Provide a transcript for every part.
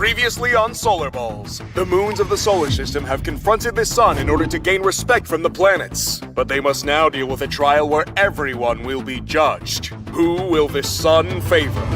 Previously on SolarBalls, the moons of the solar system have confronted the sun in order to gain respect from the planets. But they must now deal with a trial where everyone will be judged. Who will the sun favor?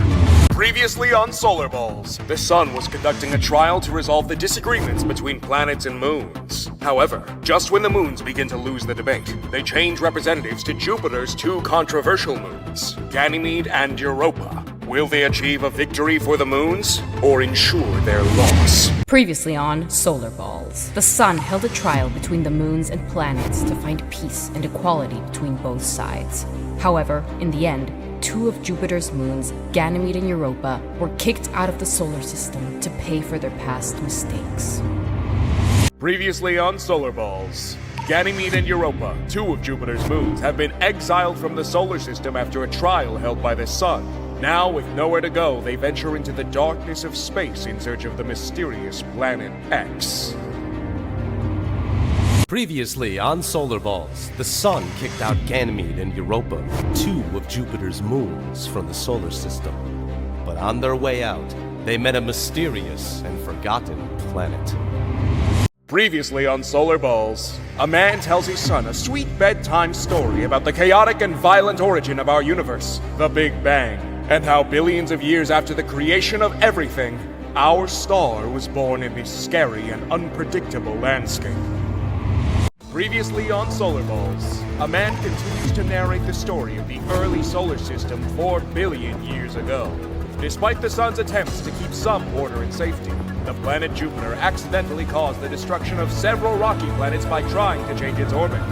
Previously on SolarBalls, the sun was conducting a trial to resolve the disagreements between planets and moons. However, just when the moons begin to lose the debate, they change representatives to Jupiter's two controversial moons, Ganymede and Europa. Will they achieve a victory for the moons, or ensure their loss? Previously on SolarBalls, the sun held a trial between the moons and planets to find peace and equality between both sides. However, in the end, two of Jupiter's moons, Ganymede and Europa, were kicked out of the solar system to pay for their past mistakes. Previously on SolarBalls, Ganymede and Europa, two of Jupiter's moons, have been exiled from the solar system after a trial held by the sun. Now, with nowhere to go, they venture into the darkness of space in search of the mysterious planet X. Previously on SolarBalls, the sun kicked out Ganymede and Europa, two of Jupiter's moons, from the solar system. But on their way out, they met a mysterious and forgotten planet. Previously on SolarBalls, a man tells his son a sweet bedtime story about the chaotic and violent origin of our universe, the Big Bang, and how billions of years after the creation of everything, our star was born in this scary and unpredictable landscape. Previously on SolarBalls, a man continues to narrate the story of the early solar system 4 billion years ago. Despite the sun's attempts to keep some order and safety, the planet Jupiter accidentally caused the destruction of several rocky planets by trying to change its orbit.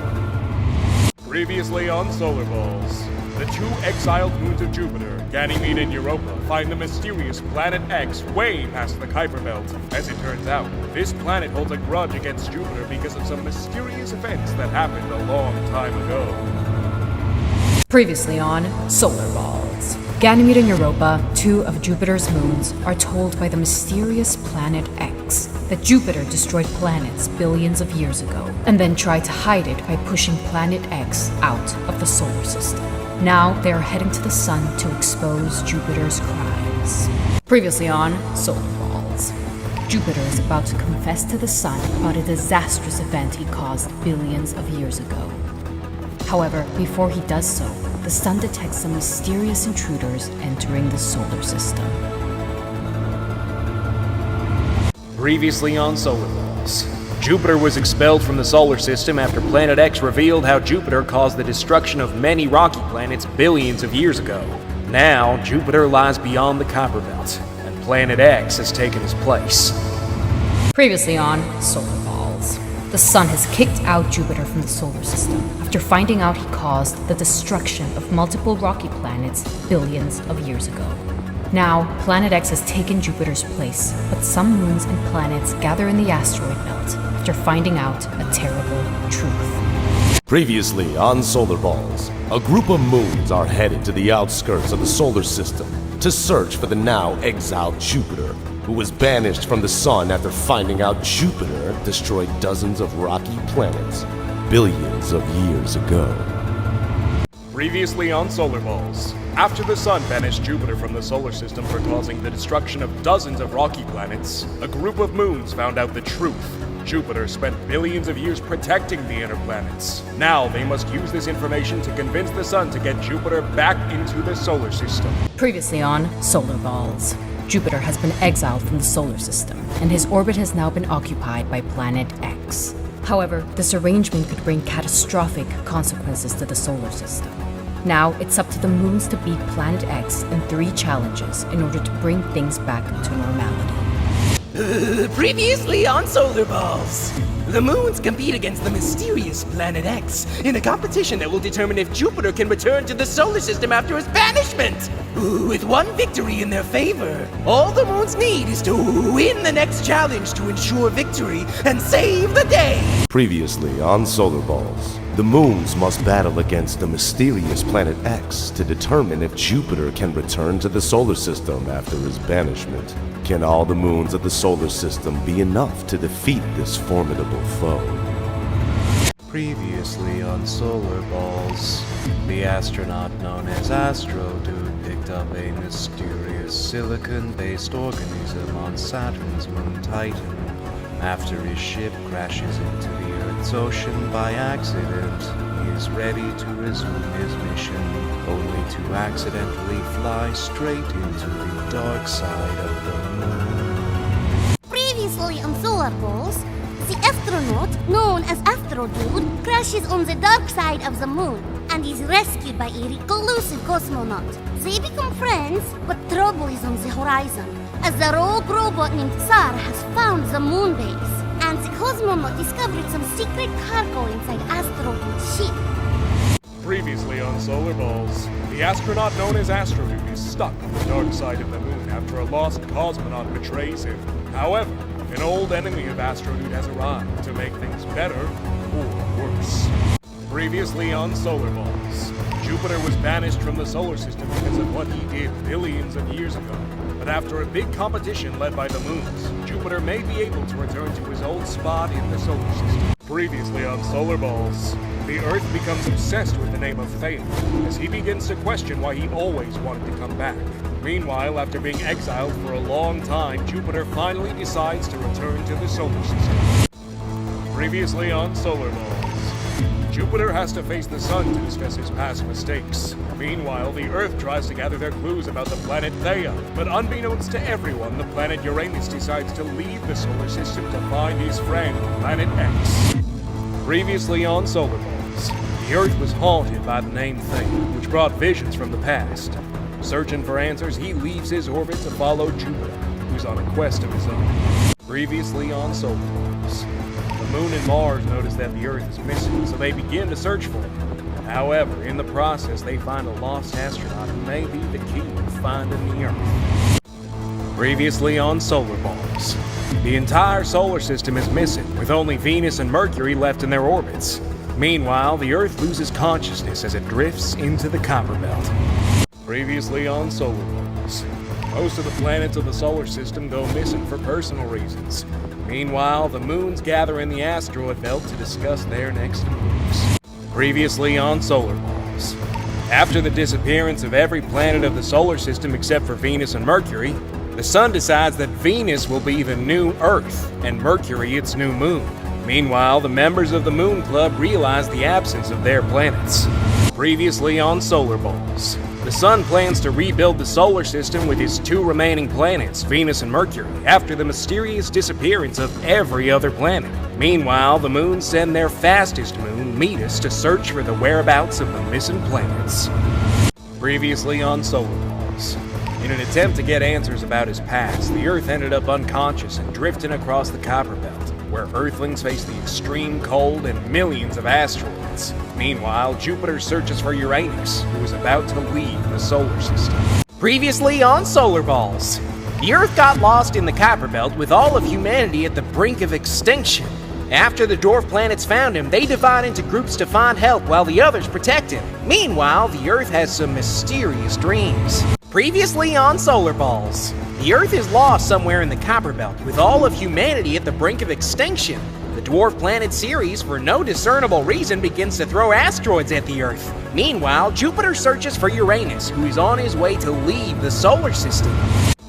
Previously on SolarBalls, the two exiled moons of Jupiter, Ganymede and Europa, find the mysterious planet X way past the Kuiper Belt. As it turns out, this planet holds a grudge against Jupiter because of some mysterious events that happened a long time ago. Previously on SolarBalls, Ganymede and Europa, two of Jupiter's moons, are told by the mysterious planet X that Jupiter destroyed planets billions of years ago, and then tried to hide it by pushing planet X out of the solar system. Now they are heading to the sun to expose Jupiter's crimes. Previously on SolarBalls, Jupiter is about to confess to the sun about a disastrous event he caused billions of years ago. However, before he does so, the sun detects some mysterious intruders entering the solar system. Previously on SolarBalls, Jupiter was expelled from the solar system after Planet X revealed how Jupiter caused the destruction of many rocky planets billions of years ago. Now, Jupiter lies beyond the Kuiper Belt, and Planet X has taken his place. Previously on SolarBalls, the sun has kicked out Jupiter from the solar system after finding out he caused the destruction of multiple rocky planets billions of years ago. Now, Planet X has taken Jupiter's place, but some moons and planets gather in the asteroid belt after finding out a terrible truth. Previously on SolarBalls, a group of moons are headed to the outskirts of the solar system to search for the now exiled Jupiter, who was banished from the sun after finding out Jupiter destroyed dozens of rocky planets billions of years ago. Previously on SolarBalls, after the sun banished Jupiter from the solar system for causing the destruction of dozens of rocky planets, a group of moons found out the truth. Jupiter spent billions of years protecting the inner planets. Now they must use this information to convince the sun to get Jupiter back into the solar system. Previously on SolarBalls, Jupiter has been exiled from the solar system, and his orbit has now been occupied by Planet X. However, this arrangement could bring catastrophic consequences to the solar system. Now, it's up to the moons to beat Planet X in 3 challenges in order to bring things back to normality. Previously on SolarBalls, the moons compete against the mysterious Planet X in a competition that will determine if Jupiter can return to the solar system after his banishment. With one victory in their favor, all the moons need is to win the next challenge to ensure victory and save the day. Previously on SolarBalls, the moons must battle against the mysterious Planet X to determine if Jupiter can return to the solar system after his banishment. Can all the moons of the solar system be enough to defeat this formidable foe? Previously on SolarBalls, the astronaut known as Astro Dude picked up a mysterious silicon-based organism on Saturn's moon Titan. After his ship crashes into the Earth's ocean by accident, he is ready to resume his mission, only to accidentally fly straight into the dark side of the moon. Previously on SolarBalls, the astronaut, known as Astro Dude, crashes on the dark side of the moon and is rescued by a reclusive cosmonaut. They become friends, but trouble is on the horizon, as the rogue robot named Tsar has found the moon base, and the cosmonaut discovered some secret cargo inside Astro Dude's ship. Previously on SolarBalls, the astronaut known as Astro Dude is stuck on the dark side of the moon after a lost cosmonaut betrays him. However, an old enemy of Astro Dude has arrived to make things better or worse. Previously on SolarBalls, Jupiter was banished from the solar system because of what he did billions of years ago. But after a big competition led by the moons, Jupiter may be able to return to his old spot in the solar system. Previously on SolarBalls, the Earth becomes obsessed with the name of Theia, as he begins to question why he always wanted to come back. Meanwhile, after being exiled for a long time, Jupiter finally decides to return to the solar system. Previously on SolarBalls, Jupiter has to face the Sun to discuss his past mistakes. Meanwhile, the Earth tries to gather their clues about the planet Theia, but unbeknownst to everyone, the planet Uranus decides to leave the solar system to find his friend, Planet X. Previously on SolarBalls, the Earth was haunted by the name Theia, which brought visions from the past. Searching for answers, he leaves his orbit to follow Jupiter, who's on a quest of his own. Previously on SolarBalls, the Moon and Mars notice that the Earth is missing, so they begin to search for him. However, in the process, they find a lost astronaut who may be the key to finding the Earth. Previously on SolarBalls, the entire solar system is missing, with only Venus and Mercury left in their orbits. Meanwhile, the Earth loses consciousness as it drifts into the Kuiper Belt. Previously on SolarBalls, most of the planets of the solar system go missing for personal reasons. Meanwhile, the moons gather in the asteroid belt to discuss their next moves. Previously on SolarBalls, after the disappearance of every planet of the solar system except for Venus and Mercury, the Sun decides that Venus will be the new Earth and Mercury its new moon. Meanwhile, the members of the Moon Club realize the absence of their planets. Previously on SolarBalls, the Sun plans to rebuild the solar system with his two remaining planets, Venus and Mercury, after the mysterious disappearance of every other planet. Meanwhile, the moons send their fastest moon, Metis, to search for the whereabouts of the missing planets. Previously on SolarBalls, in an attempt to get answers about his past, the Earth ended up unconscious and drifting across the Kuiper Belt, where Earthlings face the extreme cold and millions of asteroids. Meanwhile, Jupiter searches for Uranus, who is about to leave the solar system. Previously on SolarBalls, the Earth got lost in the Kuiper Belt with all of humanity at the brink of extinction. After the dwarf planets found him, they divide into groups to find help while the others protect him. Meanwhile, the Earth has some mysterious dreams. Previously on SolarBalls, the Earth is lost somewhere in the Kuiper Belt with all of humanity at the brink of extinction. The dwarf planet Ceres, for no discernible reason, begins to throw asteroids at the Earth. Meanwhile, Jupiter searches for Uranus, who is on his way to leave the solar system.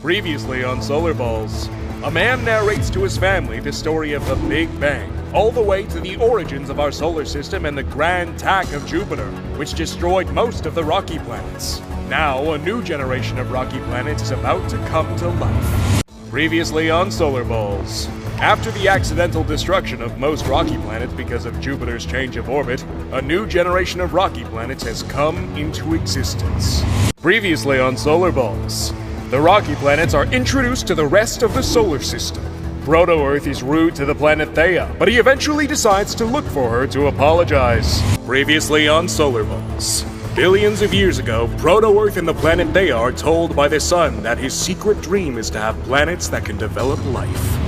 Previously on SolarBalls, a man narrates to his family the story of the Big Bang, all the way to the origins of our solar system and the grand attack of Jupiter, which destroyed most of the rocky planets. Now, a new generation of rocky planets is about to come to life. Previously on SolarBalls, after the accidental destruction of most rocky planets because of Jupiter's change of orbit, a new generation of rocky planets has come into existence. Previously on SolarBalls, the rocky planets are introduced to the rest of the solar system. Proto-Earth is rude to the planet Theia, but he eventually decides to look for her to apologize. Previously on SolarBalls, billions of years ago, Proto-Earth and the planet Theia are told by the Sun that his secret dream is to have planets that can develop life.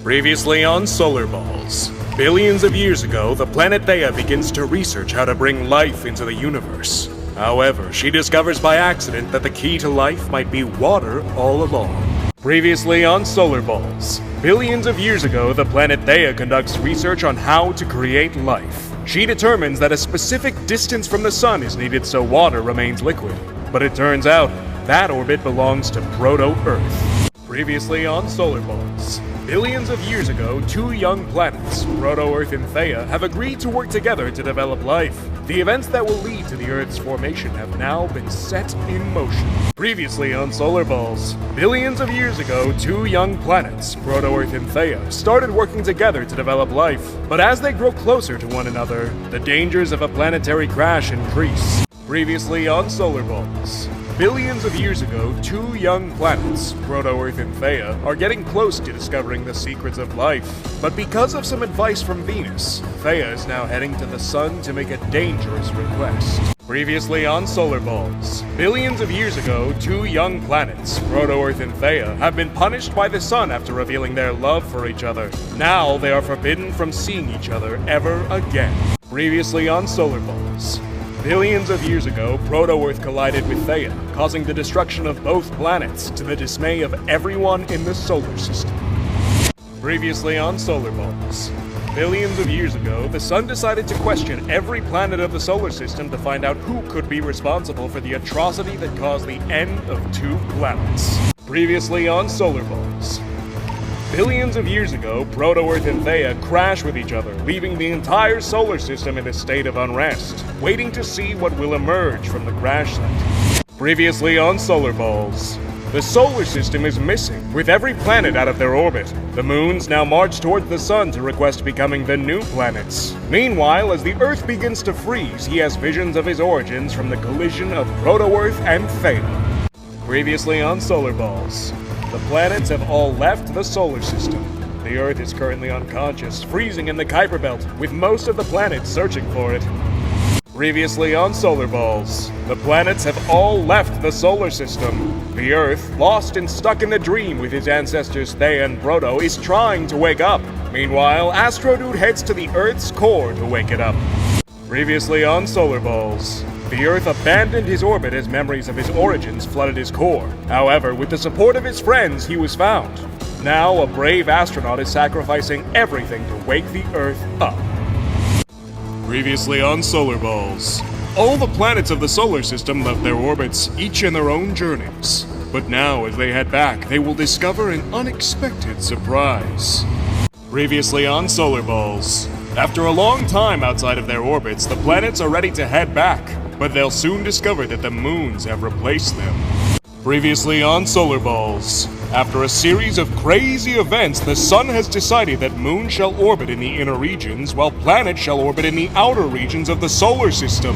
Previously on SolarBalls, billions of years ago, the planet Theia begins to research how to bring life into the universe. However, she discovers by accident that the key to life might be water all along. Previously on SolarBalls, billions of years ago, the planet Theia conducts research on how to create life. She determines that a specific distance from the Sun is needed so water remains liquid. But it turns out, That orbit belongs to Proto-Earth. Previously on SolarBalls. Billions of years ago, two young planets, Proto-Earth and Theia, have agreed to work together to develop life. The events that will lead to the Earth's formation have now been set in motion. Previously on SolarBalls. Billions of years ago, two young planets, Proto-Earth and Theia, started working together to develop life. But as they grow closer to one another, the dangers of a planetary crash increase. Previously on SolarBalls. Billions of years ago, two young planets, Proto-Earth and Theia, are getting close to discovering the secrets of life. But because of some advice from Venus, Theia is now heading to the Sun to make a dangerous request. Previously on SolarBalls. Billions of years ago, two young planets, Proto-Earth and Theia, have been punished by the Sun after revealing their love for each other. Now they are forbidden from seeing each other ever again. Previously on SolarBalls. Billions of years ago, Proto-Earth collided with Theia, causing the destruction of both planets to the dismay of everyone in the solar system. Previously on SolarBalls. Billions of years ago, the Sun decided to question every planet of the solar system to find out who could be responsible for the atrocity that caused the end of two planets. Previously on SolarBalls. Billions of years ago, Proto-Earth and Theia crash with each other, leaving the entire solar system in a state of unrest, waiting to see what will emerge from the crash site. Previously on SolarBalls. The solar system is missing, with every planet out of their orbit. The moons now march toward the Sun to request becoming the new planets. Meanwhile, as the Earth begins to freeze, he has visions of his origins from the collision of Proto-Earth and Theia. Previously on SolarBalls. The planets have all left the solar system. The Earth is currently unconscious, freezing in the Kuiper Belt, with most of the planets searching for it. Previously on SolarBalls. The planets have all left the solar system. The Earth, lost and stuck in a dream with his ancestors Theia and Proto, is trying to wake up. Meanwhile, Astrodude heads to the Earth's core to wake it up. Previously on SolarBalls. The Earth abandoned his orbit as memories of his origins flooded his core. However, with the support of his friends, he was found. Now, a brave astronaut is sacrificing everything to wake the Earth up. Previously on SolarBalls. All the planets of the solar system left their orbits, each in their own journeys. But now, as they head back, they will discover an unexpected surprise. Previously on SolarBalls. After a long time outside of their orbits, the planets are ready to head back. But they'll soon discover that the moons have replaced them. Previously on SolarBalls. After a series of crazy events, the Sun has decided that moons shall orbit in the inner regions, while planets shall orbit in the outer regions of the solar system.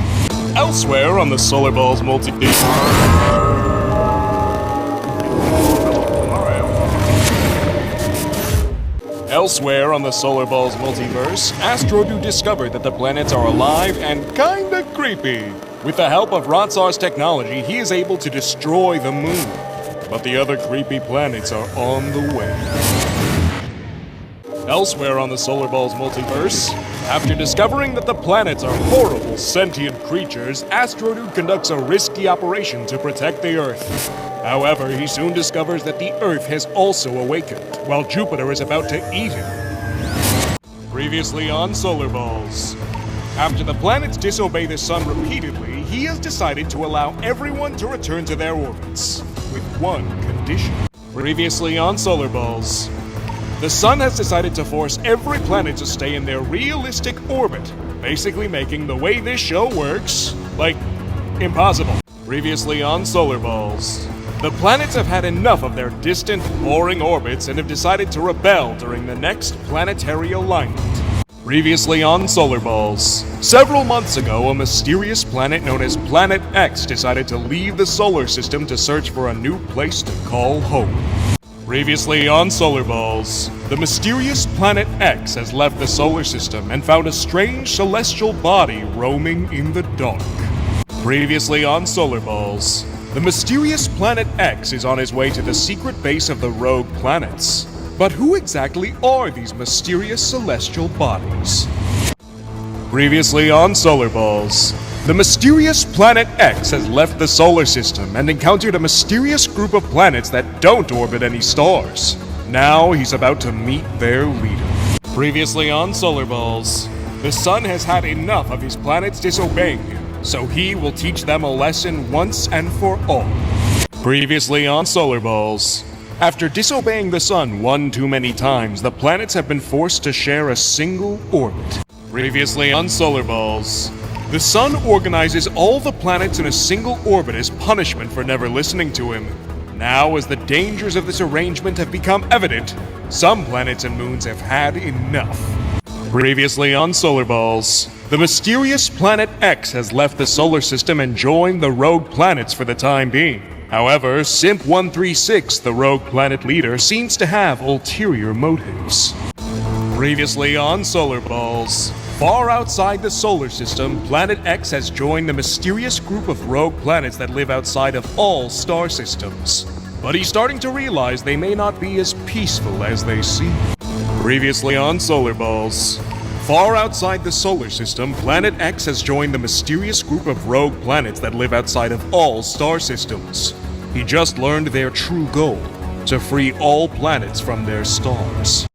Elsewhere on the SolarBalls Elsewhere on the SolarBalls multiverse, Astrodude discovered that the planets are alive and kinda creepy. With the help of Rotsar's technology, he is able to destroy the moon. But the other creepy planets are on the way. Elsewhere on the SolarBalls multiverse, after discovering that the planets are horrible sentient creatures, Astrodude conducts a risky operation to protect the Earth. However, he soon discovers that the Earth has also awakened, while Jupiter is about to eat him. Previously on SolarBalls. After the planets disobey the Sun repeatedly, he has decided to allow everyone to return to their orbits, with one condition. Previously on SolarBalls. The Sun has decided to force every planet to stay in their realistic orbit, basically making the way this show works, like, impossible. Previously on SolarBalls. The planets have had enough of their distant, boring orbits and have decided to rebel during the next planetary alignment. Previously on SolarBalls. Several months ago, a mysterious planet known as Planet X decided to leave the solar system to search for a new place to call home. Previously on SolarBalls. The mysterious Planet X has left the solar system and found a strange celestial body roaming in the dark. Previously on SolarBalls. The mysterious Planet X is on his way to the secret base of the rogue planets. But who exactly are these mysterious celestial bodies? Previously on SolarBalls. The mysterious Planet X has left the solar system and encountered a mysterious group of planets that don't orbit any stars. Now he's about to meet their leader. Previously on SolarBalls. The Sun has had enough of his planets disobeying him, so he will teach them a lesson once and for all. Previously on SolarBalls. After disobeying the sun one too many times, the planets have been forced to share a single orbit. Previously on SolarBalls. The sun organizes all the planets in a single orbit as punishment for never listening to him. Now, as the dangers of this arrangement have become evident, some planets and moons have had enough. Previously on SolarBalls. The mysterious planet X has left the solar system and joined the rogue planets for the time being. However, Simp 136, the rogue planet leader, seems to have ulterior motives. Previously on SolarBalls. Far outside the solar system, Planet X has joined the mysterious group of rogue planets that live outside of all star systems. But he's starting to realize they may not be as peaceful as they seem. Previously on SolarBalls. Far outside the solar system, Planet X has joined the mysterious group of rogue planets that live outside of all star systems. He just learned their true goal, to free all planets from their stars.